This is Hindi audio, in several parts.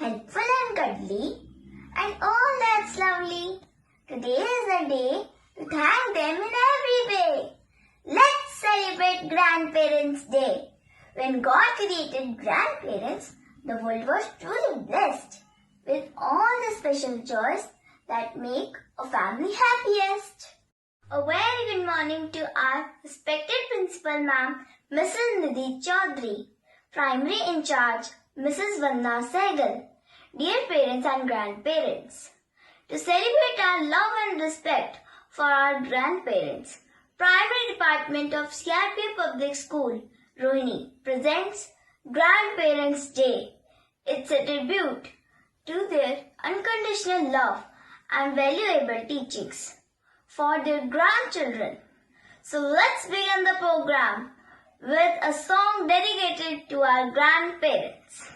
helpful and cuddly, and all that's lovely. Today is the day to thank them in every way. Let's celebrate Grandparents' Day. When God created grandparents, the world was truly blessed with all the special joys that make a family happiest. A very good morning to our respected Principal Ma'am, Mrs. Nidhi Chaudhary, Primary in charge, Mrs. Vandana Sehgal, dear parents and grandparents. To celebrate our love and respect for our grandparents, Primary Department of CRP Public School, Rohini, presents Grandparents' Day. It's a tribute to their unconditional love and valuable teachings for their grandchildren. So let's begin the program with a song dedicated to our grandparents.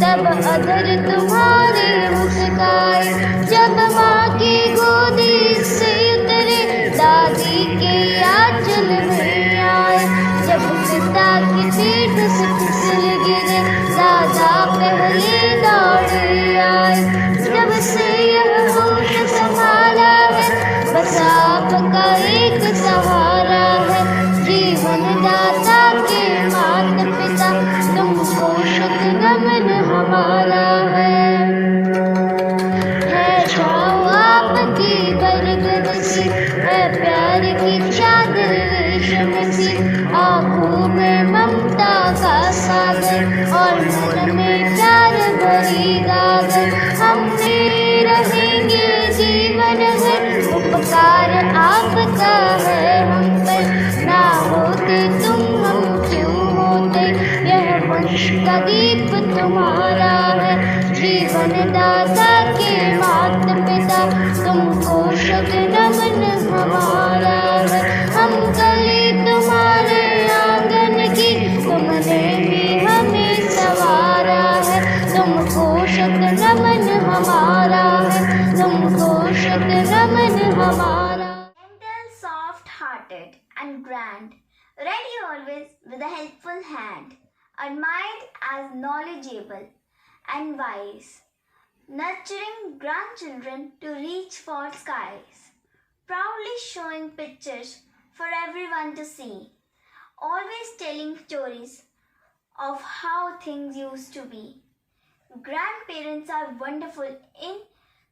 तब अगर तुम्हारी मुस्काए, जब माँ की गोदी से उतरे, दादी के आंचल में आए, जब पिता की पीठ से फिसल गिरे, दादा पहले दौड़े आए, जब से यह होश संभाला है, बस आपका एक सहारा है। जीवन दाता के माता पिता, तुमको शुक्र नमन हमारा है छाँव आपकी बरगद सी, है प्यार की चादर रेशम सी, आँखों में ममता का सागर और मन में प्यार भरी गागर। हम रहेंगे जीवन भर, उपकार आपका है हम पर, ना होते तुम हम क्यों होते, यह वंश का दीप तुम्हारा है। जीवन दाता के माता पिता, तुमको शुक्र नमन हमारा है। हम कली तुम्हारे आंगन की, तुमने ही हमें संवारा है, तुमको शुक्र नमन हमारा है, तुमको शुक्र नमन हमारा। Gentle, soft-hearted and grand, ready always with a helpful hand, admired as knowledgeable and wise, nurturing grandchildren to reach for skies, proudly showing pictures for everyone to see, always telling stories of how things used to be. Grandparents are wonderful in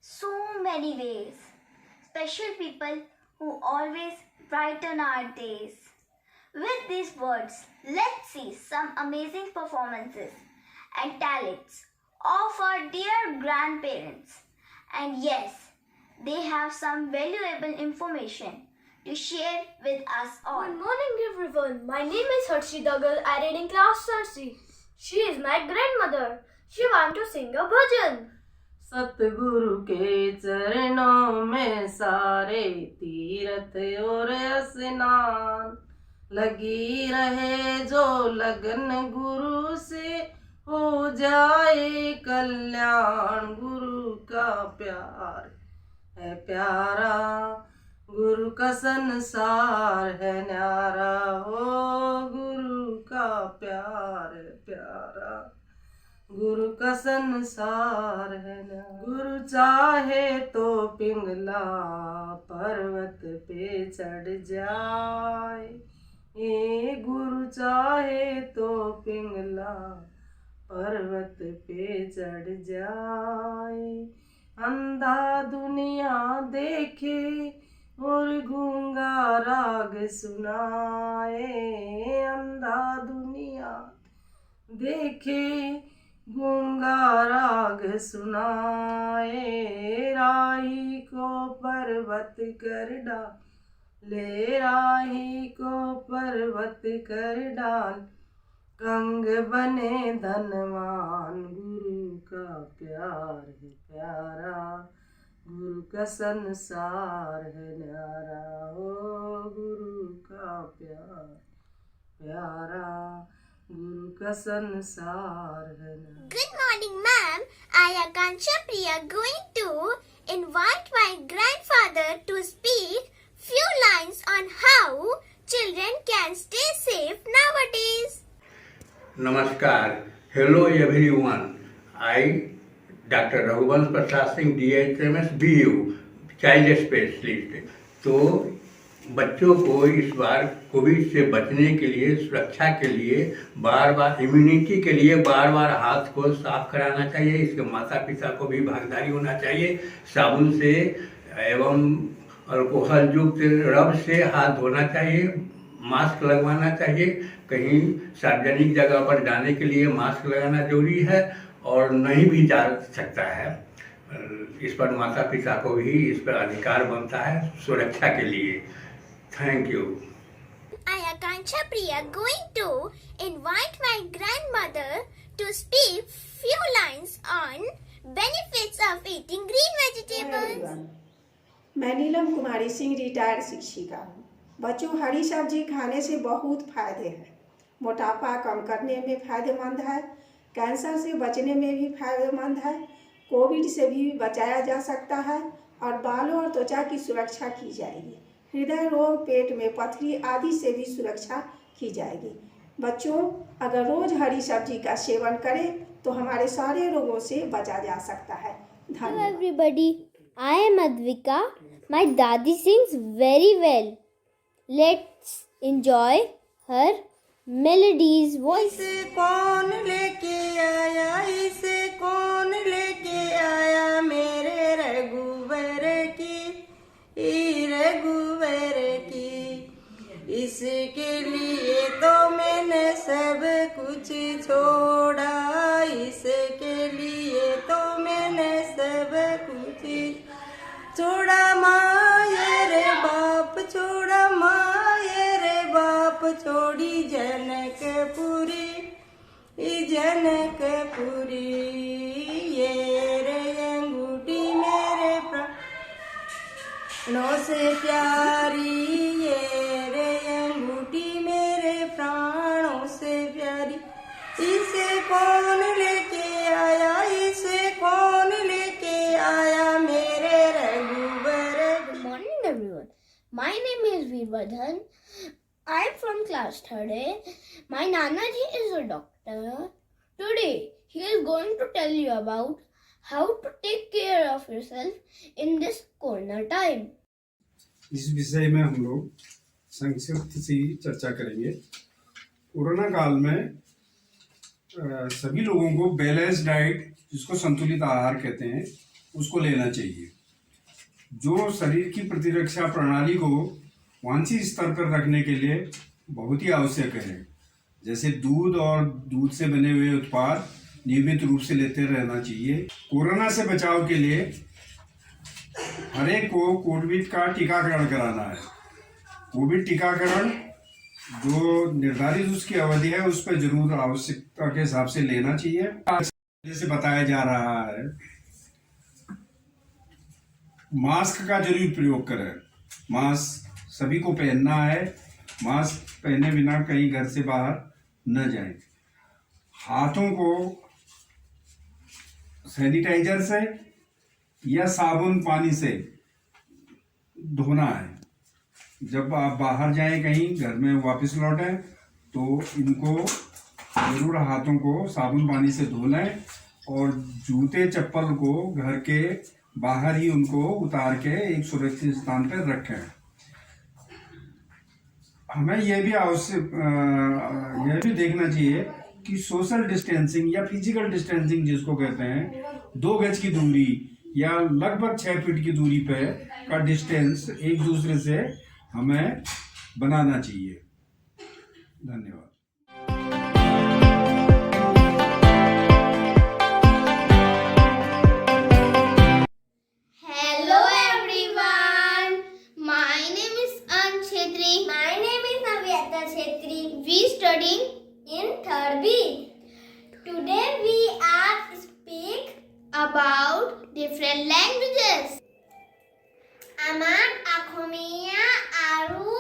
so many ways, special people who always brighten our days. With these words, let's see some amazing performances and talents of our dear grandparents. And yes, they have some valuable information to share with us all. Good morning everyone, my name is Harshi Dagal. I read in class 30. She is my grandmother. She wants to sing a bhajan. सतगुरु के चरणों में सारे तीर्थ और स्नान, लगी रहे जो लगन गुरु से, हो जाए कल्याण। गुरु का प्यार है प्यारा, गुरु का संसार है न्यारा, हो गुरु का प्यार है प्यारा, गुरु का संसार है ना। गुरु चाहे तो पिंगला पर्वत पे चढ़ जाए, ये गुरु चाहे तो पिंगला पर्वत पे चढ़ जाए। अंधा दुनिया देखे और गूंगा राग सुनाए, अंधा दुनिया देखे गूंगा राग सुनाए, राही को पर्वत कर डाले, राही को पर्वत कर डाल, कंग बने धनवान, गुरु का प्यार है प्यारा, गुरु का संसार है न्यारा, हो गुरु का प्यार प्यारा, गुरु का संसार है न्यारा। Good morning, ma'am. I, Akansha Priya, going to invite my grandfather to speak few lines on how children can stay safe nowadays. नमस्कार, hello everyone. I doctor Raghuvansh Prasad Singh DHMS BU child specialist. तो बच्चों को इस बार कोविड से बचने के लिए, सुरक्षा के लिए बार बार, इम्यूनिटी के लिए बार बार हाथ को साफ कराना चाहिए। इसके माता पिता को भी भागीदारी होना चाहिए। साबुन से एवं अल्कोहल युक्त रब से हाथ धोना चाहिए, मास्क लगवाना चाहिए। कहीं सार्वजनिक जगह पर जाने के लिए मास्क लगाना जरूरी है, और नहीं भी जा सकता है। इस पर माता पिता को भी इस पर अधिकार बनता है सुरक्षा के लिए। Thank you. I, Akansha Priya, going to invite my grandmother to speak few lines on benefits of eating green vegetables. मैं नीलम कुमारी सिंह रिटायर्ड शिक्षिका हूँ। बच्चों, हरी सब्जी खाने से बहुत फायदे हैं। मोटापा कम करने में फायदेमंद है, कैंसर से बचने में भी फायदेमंद है, कोविड से भी बचाया जा सकता है, और बालों और त्वचा की सुरक्षा की जाएगी। हृदय रोग, पेट में पथरी आदि से भी सुरक्षा की जाएगी। बच्चों, अगर रोज हरी सब्जी का सेवन करें तो हमारे सारे रोगों से बचा जा सकता है। Hello धन्यवाद। everybody, I am Advika. My dadi sings very well. Let's enjoy her melodies voice. इसे कौन लेके आया, इसे कौन लेके आया, मेरे रघुवर की, रघुवर की। इसके लिए तो मैंने सब कुछ छोड़ा, इसके लिए तो मैंने सब कुछ छोड़ा। माये रे बाप छोड़ा, माये रे बाप छोड़ी, जनकपुरी, जनकपुरी। ये रे अंगूठी मेरे प्राणों से प्यारी, ये रे अंगूठी मेरे प्राणों से प्यारी। इसे कौन लेके आया, इसे कौन लेके आया, मेरे रघुवर। Good morning everyone. My name is Veervardhan. I am from class 3rd A. My Nanaji is a doctor. Today he is going to tell you about how to take care of yourself in this corona time. इस विषय में हम लोग संक्षिप्त सी चर्चा करेंगे। कोरोना काल में सभी लोगों को बैलेंस डाइट, जिसको संतुलित आहार कहते हैं, उसको लेना चाहिए, जो शरीर की प्रतिरक्षा प्रणाली को वांछित स्तर पर रखने के लिए बहुत ही आवश्यक है। जैसे दूध और दूध से बने हुए उत्पाद नियमित रूप से लेते रहना चाहिए। कोरोना से बचाव के लिए हर एक को कोविड का टीकाकरण कराना है। कोविड टीकाकरण जो निर्धारित उसकी अवधि है, उस पर जरूर आवश्यकता के हिसाब से लेना चाहिए। जैसे बताया जा रहा है, मास्क का जरूर प्रयोग करें। मास्क सभी को पहनना है। मास्क पहने बिना कहीं घर से बाहर न जाएं। हाथों को सैनिटाइजर से या साबुन पानी से धोना है। जब आप बाहर जाएं, कहीं घर में वापस लौटें, तो इनको जरूर हाथों को साबुन पानी से धो लें, और जूते चप्पल को घर के बाहर ही उनको उतार के एक सुरक्षित स्थान पर रखें। हमें यह भी देखना चाहिए कि सोशल डिस्टेंसिंग या फिजिकल डिस्टेंसिंग जिसको कहते हैं, 2 गज की दूरी या लगभग 6 फीट की दूरी पे का डिस्टेंस एक दूसरे से हमें बनाना चाहिए। धन्यवाद। different languages. Amak Akhomia Aru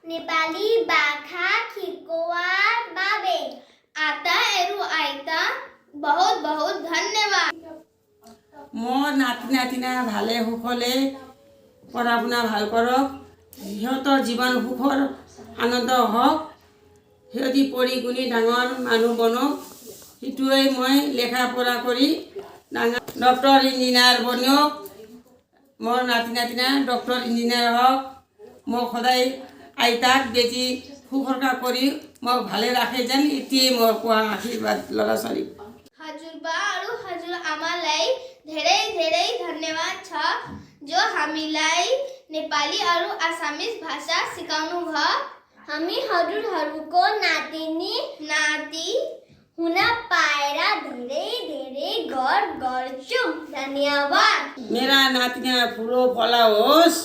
Nepali Bakha Khikowar Babe. Ata Eru Aita. बहुत बहुत धन्यवाद। মোৰ নাতি নাতিনা ভালে সুখলে পঢ়া শুনা ভাল কৰক, সিহঁতৰ জীৱন সুখৰ আনন্দ হওক, সিহঁতি পঢ়ি শুনি ডাঙৰ মানুহ বনক, সেইটোৱেই মই লেখা পঢ়া কৰি ডাঙৰ ডক্টৰ ইঞ্জিনিয়াৰ বনক। মোৰ নাতি নাতিনা ডক্টৰ ইঞ্জিনিয়াৰ হওক, মোক সদায় আইতাক বেটি সুখৰকা কৰি মোক ভালে ৰাখে যেন এতিয়াই মই কোৱা আশীৰ্বাদ ল'ৰা ছোৱালী। हजुरबा और हजुर आमालाई धेरै धेरै धन्यवाद छ जो हामीलाई नेपाली और आसामिज भाषा सिकाउनु भयो। हामी हजुरहरूको नातिनी नाति हुन पाएर धेरै धेरै गर्व गर्छु। धन्यवाद। मेरा नातिना ठुलो फला होस्,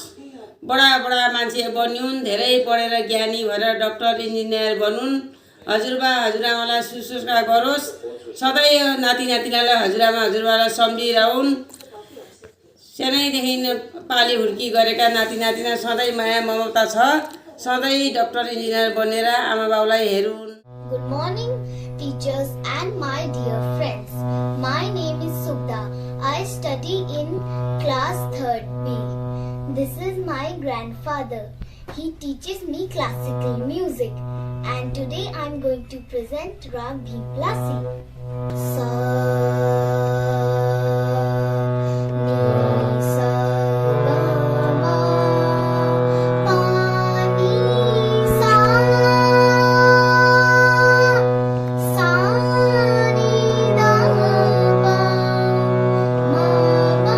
बडा बडा मान्छे बन्युन्, धेरै पढेर ज्ञानी भएर डक्टर इन्जिनियर बनुन्। हजुरबा हजुरआमालाई शुश्रूषा गरोस्, सधैँ नाति नातिनालाई हजुरआमा हजुरबालाई सम्झिरहन्। सानैदेखि पाली हुर्की गरेका नाति नातिना सधैँ माया ममता छ, सधैँ डक्टर इन्जिनियर बनेर आमा बाउलाई हेरुन्। Good morning, teachers and my dear friends. My name is Sukda. I study in class 3rd B. This is my grandfather. He teaches me classical music. And today I'm going to present Rag Bhiplasi. Sa ni sa ga ma pa ni sa sa ni da pa ma ma da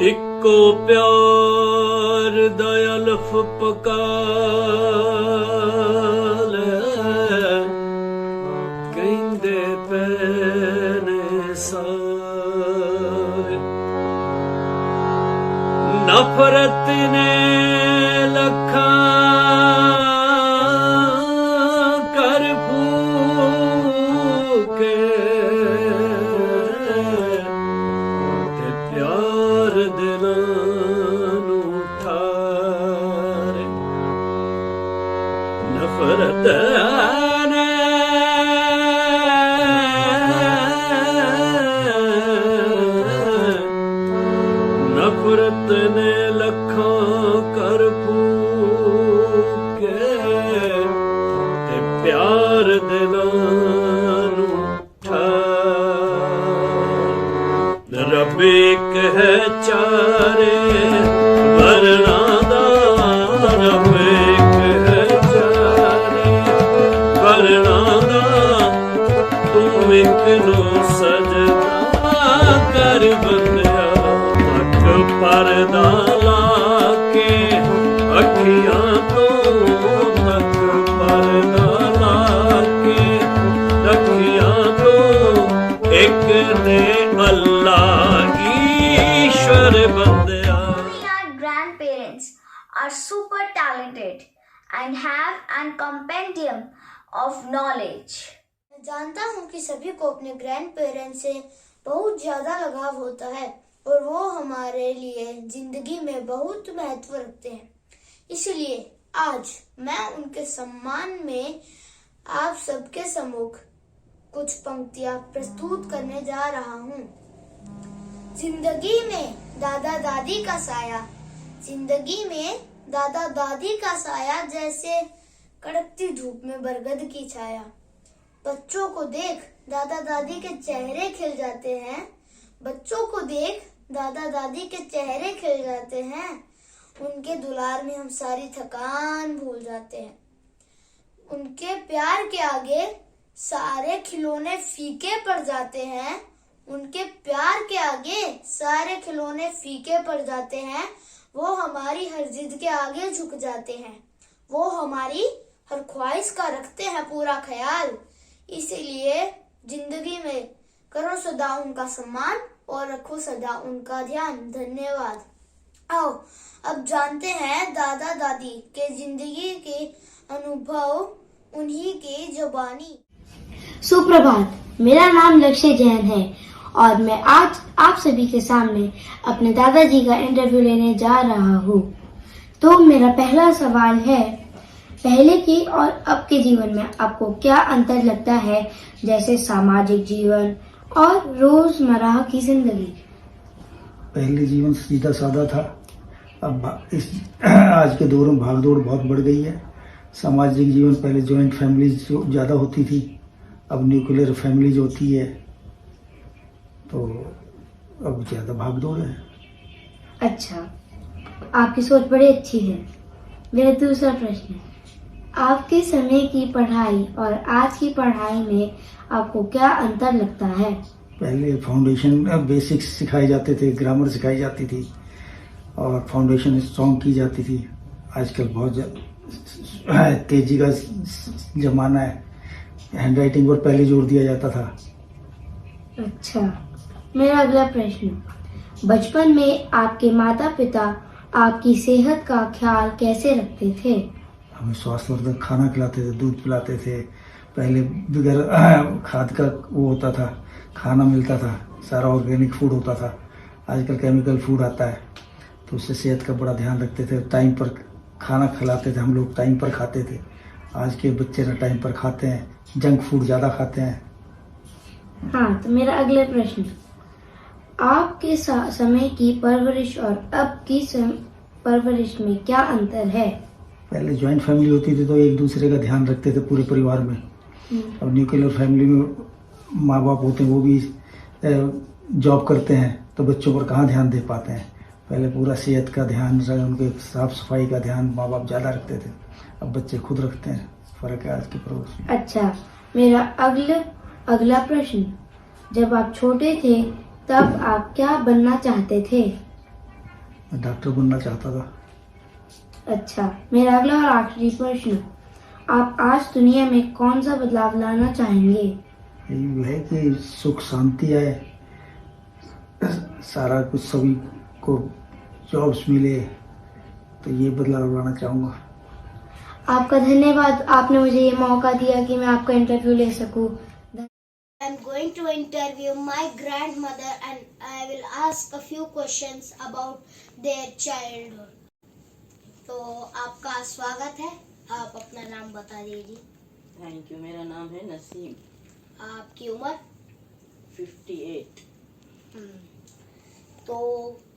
इक्को प्यार दयाल फुपकाल कहंदे पैने सारे नफरत ने लखा कर फूके ते प्यार दिलानू ठारे नफरत ने नफरत ने लखों कर फूके ते प्यार दिलानू ठारे रब एक है चारे वरना दा रब एक है चारे वरना दा तू एक नो सजदा कर बंदिया अख परदा लाके अखियां तो तक परदा लाके अखियां तो एक ने अल्लाह ईश्वर बंदिया। Our grandparents are super talented and have an compendium of knowledge. मैं जानता हूँ कि सभी को अपने ग्रैंड पेरेंट्स से बहुत ज्यादा लगाव होता है और वो हमारे लिए जिंदगी में बहुत महत्व रखते हैं। इसलिए आज मैं उनके सम्मान में आप सबके सम्मुख कुछ पंक्तियां प्रस्तुत करने जा रहा हूँ। जिंदगी में दादा दादी का साया, जिंदगी में दादा दादी का साया जैसे कड़कती धूप में बरगद की छाया। बच्चों को देख दादा दादी के चेहरे खिल जाते हैं, बच्चों को देख दादा दादी के चेहरे खिल जाते हैं। उनके दुलार में हम सारी थकान भूल जाते हैं। उनके प्यार के आगे सारे खिलौने फीके पड़ जाते हैं। उनके प्यार के आगे सारे खिलौने फीके पड़ जाते हैं। वो हमारी हर जिद के आगे झुक जाते हैं। वो हमारी हर ख्वाहिश का रखते हैं पूरा ख्याल। इसीलिए जिंदगी में करो सदा उनका सम्मान और रखो सदा उनका ध्यान। धन्यवाद। आओ अब जानते हैं दादा दादी के जिंदगी के अनुभव, उन्हीं की जुबानी। सुप्रभात, मेरा नाम लक्ष्य जैन है और मैं आज आप सभी के सामने अपने दादाजी का इंटरव्यू लेने जा रहा हूँ। तो मेरा पहला सवाल है, पहले के और अब के जीवन में आपको क्या अंतर लगता है, जैसे सामाजिक जीवन और रोजमर्रा की जिंदगी? पहले जीवन सीधा साधा था। अब इस आज के दौर में भागदौड़ बहुत बढ़ गई है। सामाजिक जीवन पहले जॉइंट फैमिली ज़्यादा होती थी, अब न्यूक्लियर फैमिली जो होती है, तो अब ज़्यादा भागदौड़ है। अच्छा, आपकी सोच बड़ी अच्छी है। मेरा दूसरा प्रश्न है, आपके समय की पढ़ाई और आज की पढ़ाई में आपको क्या अंतर लगता है? पहले फाउंडेशन बेसिक्स सिखाए जाते थे, ग्रामर सिखाई जाती थी और फाउंडेशन स्ट्रॉन्ग की जाती थी। आजकल बहुत तेजी का जमाना है, हैंड राइटिंग पर पहले जोर दिया जाता था। अच्छा, मेरा अगला प्रश्न, बचपन में आपके माता पिता आपकी सेहत का ख्याल कैसे रखते थे? हमें स्वास्थ्यवर्धक खाना खिलाते थे, दूध पिलाते थे। पहले बगैर खाद का वो होता था, खाना मिलता था, सारा ऑर्गेनिक फूड होता था। आजकल केमिकल फूड आता है, तो उससे सेहत का बड़ा ध्यान रखते थे। टाइम पर खाना खिलाते थे, हम लोग टाइम पर खाते थे। आज के बच्चे ना टाइम पर खाते हैं, जंक फूड ज़्यादा खाते हैं। हाँ, तो मेरा अगला प्रश्न, आपके समय की परवरिश और अब की परवरिश में क्या अंतर है? पहले जॉइंट फैमिली होती थी तो एक दूसरे का ध्यान रखते थे पूरे परिवार में। अब न्यूक्लियर फैमिली में माँ बाप होते हैं, वो भी जॉब करते हैं, तो बच्चों पर कहाँ ध्यान दे पाते हैं। पहले पूरा सेहत का ध्यान, उनके साफ सफाई का ध्यान माँ बाप ज़्यादा रखते थे, अब बच्चे खुद रखते हैं। फर्क है आज के पड़ोस में। अच्छा, मेरा अगला प्रश्न, जब आप छोटे थे तब आप क्या बनना चाहते थे? मैं डॉक्टर बनना चाहता था। अच्छा, मेरा अगला और आखिरी प्रश्न, आप आज दुनिया में कौन सा बदलाव लाना चाहेंगे? यही है कि सुख शांति आए, सारा कुछ सभी को जॉब्स मिले, तो ये बदलाव लाना चाहूँगा। आपका धन्यवाद, आपने मुझे ये मौका दिया कि मैं आपका इंटरव्यू ले सकूं। I'm going to interview my grandmother and I will ask a few questions about their childhood. तो आपका स्वागत है, आप अपना नाम बता दीजिए। थैंक यू, मेरा नाम है नसीम। आपकी उम्र? 58। तो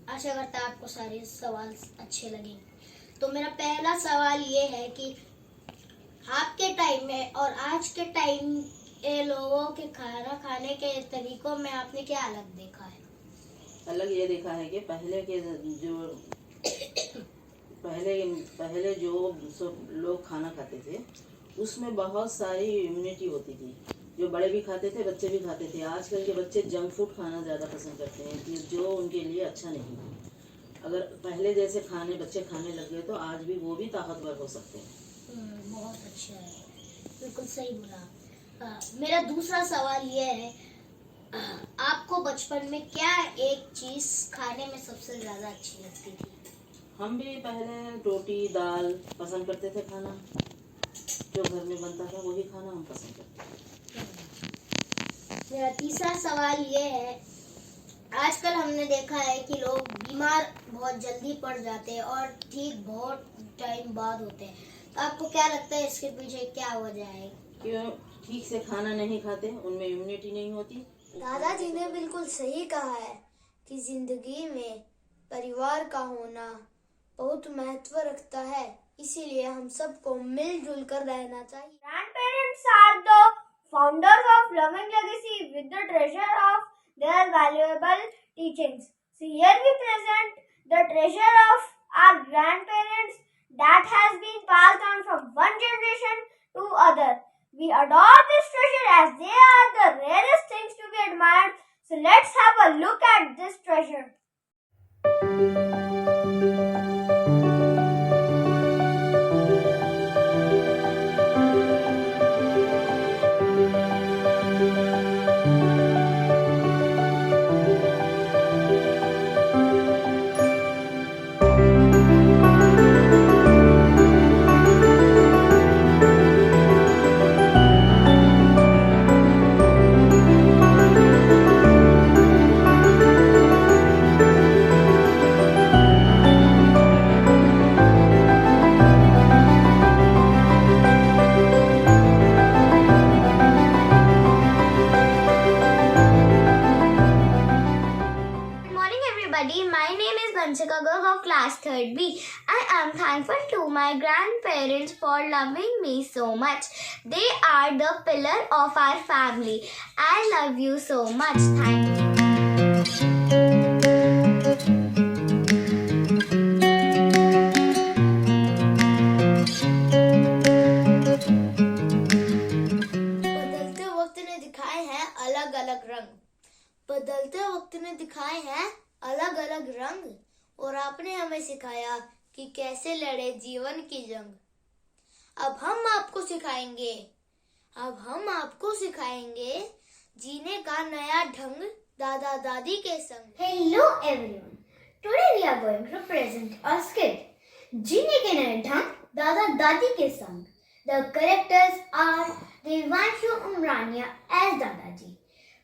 आशा करता है आपको सारे सवाल अच्छे लगे। तो मेरा पहला सवाल ये है कि आपके टाइम में और आज के टाइम के लोगों के खाना खाने के तरीकों में आपने क्या अलग देखा है? अलग ये देखा है कि पहले जो सब लोग खाना खाते थे उसमें बहुत सारी इम्यूनिटी होती थी, जो बड़े भी खाते थे, बच्चे भी खाते थे। आजकल के बच्चे जंक फूड खाना ज़्यादा पसंद करते हैं, कि जो उनके लिए अच्छा नहीं है। अगर पहले जैसे बच्चे खाने लग गए तो आज भी वो भी ताकतवर हो सकते हैं। बहुत अच्छा है, बिल्कुल सही बोला। मेरा दूसरा सवाल ये है, आपको बचपन में क्या एक चीज खाने में सबसे ज्यादा अच्छी लगती थी? हम भी पहले रोटी दाल पसंद करते थे खाना, जो घर में बनता था वही खाना हम पसंद करते थे। मेरा तीसरा सवाल ये है, आजकल हमने देखा है कि लोग बीमार बहुत जल्दी पड़ जाते हैं और ठीक बहुत टाइम बाद होते हैं, तो आपको क्या लगता है इसके पीछे क्या वजह है? क्यों ठीक से खाना नहीं खाते, उनमें इम्यूनिटी नहीं होती। दादाजी ने बिल्कुल सही कहा है कि जिंदगी में परिवार का होना बहुत महत्व रखता है, इसीलिए हम सबको मिलजुल कर रहना चाहिए। Grandparents are the founders of loving legacy with the treasure of their valuable teachings. So here we present the treasure of our grandparents that has been passed on from one generation to other. We adore this treasure as they are the rarest things to be admired. So let's have a look at this treasure. My name is Vanshika Garg of class 3rd B. I am thankful to my grandparents for loving me so much. They are the pillar of our family. I love you so much. Thank you. बदलते वक्त ने दिखाए हैं अलग अलग रंग। बदलते वक्त ने दिखाए हैं अलग अलग रंग और आपने हमें सिखाया कि कैसे लड़े जीवन की जंग। अब हम आपको सिखाएंगे जीने का नया ढंग दादा दादी के संग। Hello everyone. Today we are going to present a skit जीने के नए ढंग दादा दादी के संग. The characters are Devanshu Umrania as Dadaji,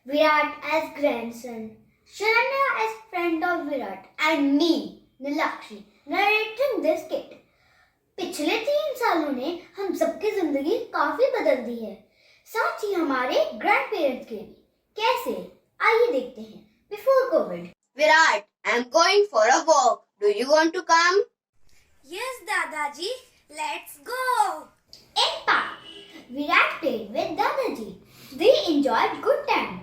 Virat as grandson, Sharanya as friend of Virat, and me, Nilakshi, narrating this skit. पिछले 3 सालों ने हम सबकी जिंदगी काफी बदल दी है, साथ ही हमारे ग्रैंड पेरेंट्स के भी। कैसे? आइए देखते हैं। Before COVID. Virat, I'm going for a walk. Do you want to come? Yes, Dadaji, let's go. In park, Virat played with Dadaji. They enjoyed good time.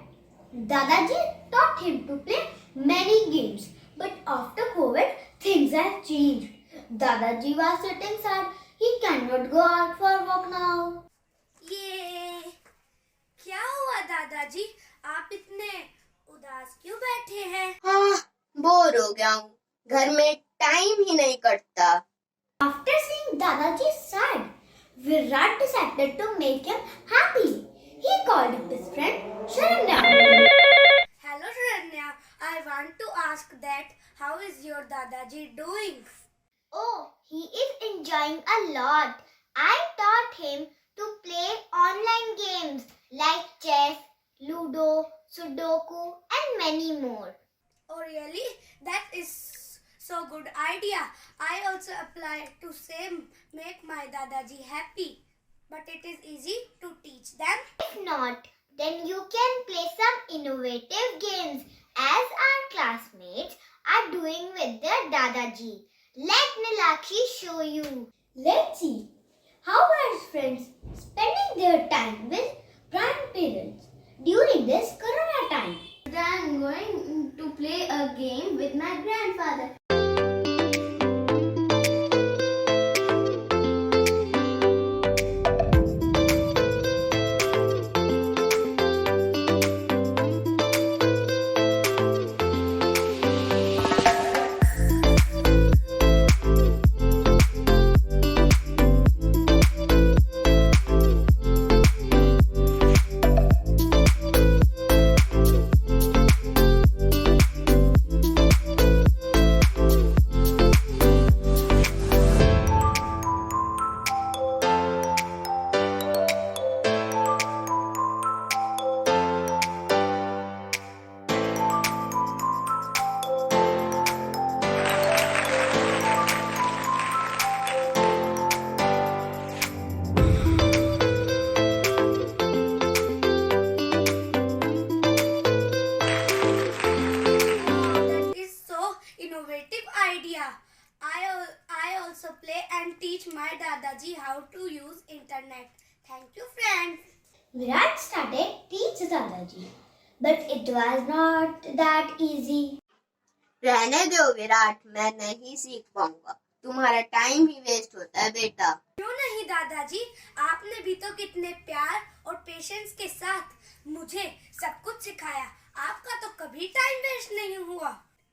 Dadaji taught him to play many games, but after COVID, things have changed. Dadaji was sitting sad. He cannot go out for a walk now. ये क्या हुआ दादाजी? आप इतने उदास क्यों बैठे हैं? हाँ, बोर हो गया हूँ। घर में टाइम ही नहीं कटता। After seeing Dadaji sad, Virat decided to make him happy. He called up his friend Sharanya. Hello Sharanya, I want to ask that how is your Dadaji doing? Oh, he is enjoying a lot. I taught him to play online games like chess, Ludo, Sudoku and many more. Oh really? That is so good idea. I also apply to make my Dadaji happy. But it is easy to teach them. If not, then you can play some innovative games as our classmates are doing with their Dadaji. Let Nilakshi show you. Let's see. How are his friends spending their time with grandparents during this Corona time? I am going to play a game with my grandfather. I also play and teach my Dadaji how to use internet. Thank you, friends. Virat started teach Dadaji but it was not that easy. रहने दो विराट, मैं नहीं सीख पाऊंगा, तुम्हारा टाइम ही वेस्ट होता है बेटा। क्यों नहीं दादाजी, आपने भी तो कितने प्यार और पेशेंस के साथ मुझे सब कुछ सिखाया। आपका तो कभी टाइम वेस्ट नहीं हुआ।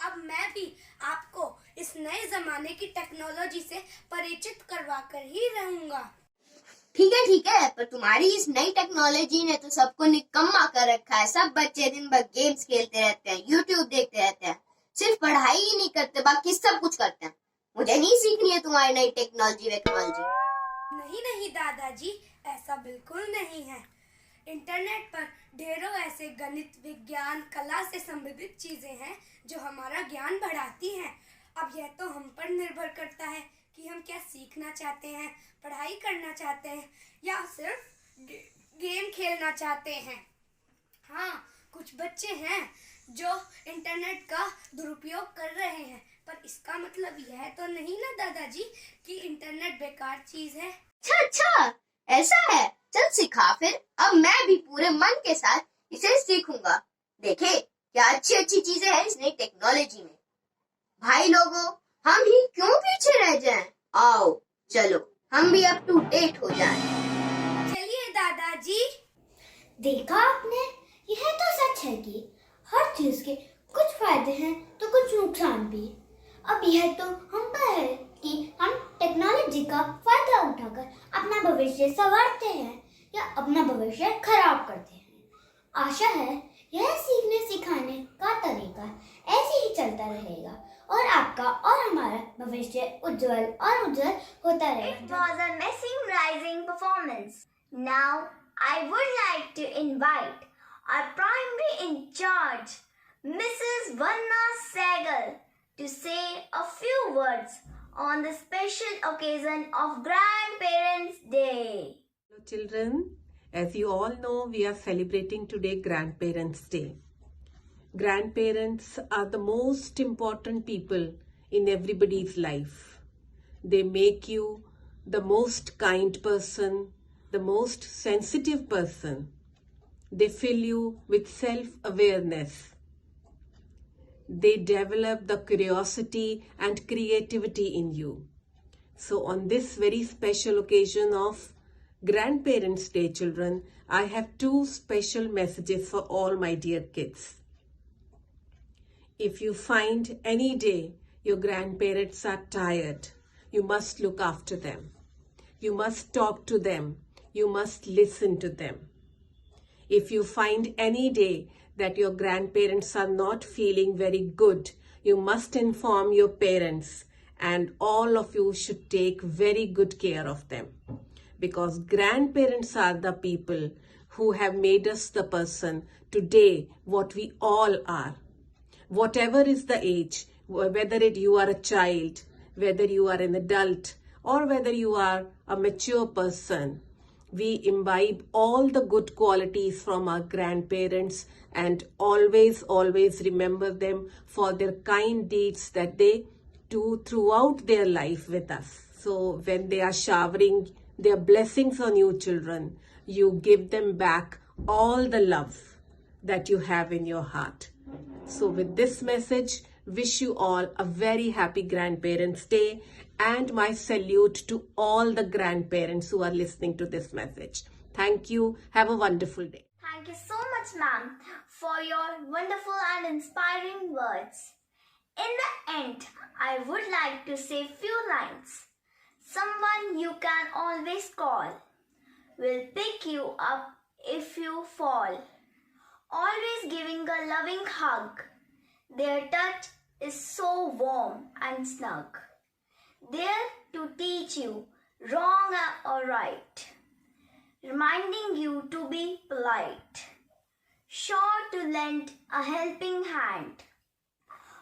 अब मैं भी आपको इस नए जमाने की टेक्नोलॉजी से परिचित करवा कर ही रहूंगा। ठीक है, पर तुम्हारी इस नई टेक्नोलॉजी ने तो सबको निकम्मा कर रखा है। सब बच्चे दिन भर गेम्स खेलते रहते हैं, यूट्यूब देखते रहते हैं, सिर्फ पढ़ाई ही नहीं करते, बाकी सब कुछ करते हैं। मुझे नहीं सीखनी है तुम्हारी नई टेक्नोलॉजी। नहीं दादाजी, ऐसा बिल्कुल नहीं है। इंटरनेट पर ढेरों ऐसे गणित, विज्ञान, कला से संबंधित चीजें हैं जो हमारा ज्ञान बढ़ाती हैं। अब यह तो हम पर निर्भर करता है कि हम क्या सीखना चाहते हैं, पढ़ाई करना चाहते हैं या सिर्फ गेम खेलना चाहते हैं। हाँ, कुछ बच्चे हैं जो इंटरनेट का दुरुपयोग कर रहे हैं, पर इसका मतलब यह तो नहीं ना दादाजी कि इंटरनेट बेकार चीज है। अच्छा, ऐसा है, चल सिखा फिर। अब मैं भी पूरे मन के साथ इसे सीखूंगा। देखे क्या अच्छी अच्छी चीजें हैं इस नई टेक्नोलॉजी में। भाई लोगों, हम ही क्यों पीछे रह जाएं? आओ चलो हम भी अप टू डेट हो जाएं। चलिए दादाजी। देखा आपने, यह तो सच है कि हर चीज के कुछ फायदे हैं तो कुछ नुकसान भी। अब यह तो हम पर है कि हम टेक्नोलॉजी का फायदा उठाकर अपना भविष्य संवारते हैं या अपना भविष्य खराब करते हैं। आशा है यह सीखने सिखाने का तरीका ऐसे ही चलता रहेगा और आपका और हमारा भविष्य उज्जवल होता रहेगा। It was a mesmerizing performance. Now I would like to invite our primary in charge, Mrs. Vanna Sehgal, to say a few words on the special occasion of Grandparents' Day. Hello children, as you all know, we are celebrating today Grandparents' Day. Grandparents are the most important people in everybody's life. They make you the most kind person, the most sensitive person. They fill you with self-awareness. They develop the curiosity and creativity in you. So on this very special occasion of Grandparents' Day, children, I have two special messages for all my dear kids. If you find any day your grandparents are tired, you must look after them. You must talk to them. You must listen to them. If you find any day that your grandparents are not feeling very good, you must inform your parents, and all of you should take very good care of them. Because grandparents are the people who have made us the person today what we all are. Whatever is the age, whether you are a child, whether you are an adult, or whether you are a mature person, we imbibe all the good qualities from our grandparents and always remember them for their kind deeds that they do throughout their life with us. So when they are showering their blessings on you children, you give them back all the love that you have in your heart. So with this message, wish you all a very happy Grandparents' Day and my salute to all the grandparents who are listening to this message. Thank you. Have a wonderful day. Thank you so much, ma'am, for your wonderful and inspiring words. In the end, I would like to say few lines. Someone you can always call will pick you up if you fall. Always giving a loving hug. Their touch is so warm and snug. There to teach you wrong or right. Reminding you to be polite. Sure to lend a helping hand.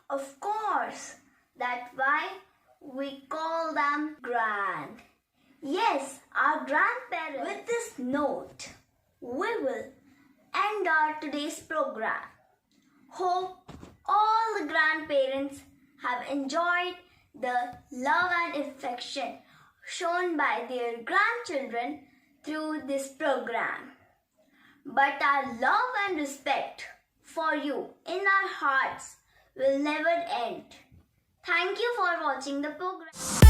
Of course, that's why we call them grand. Yes, our grandparents. With this note, we will end our today's program. Hope all the grandparents have enjoyed the love and affection shown by their grandchildren through this program. But our love and respect for you in our hearts will never end. Thank you for watching the program.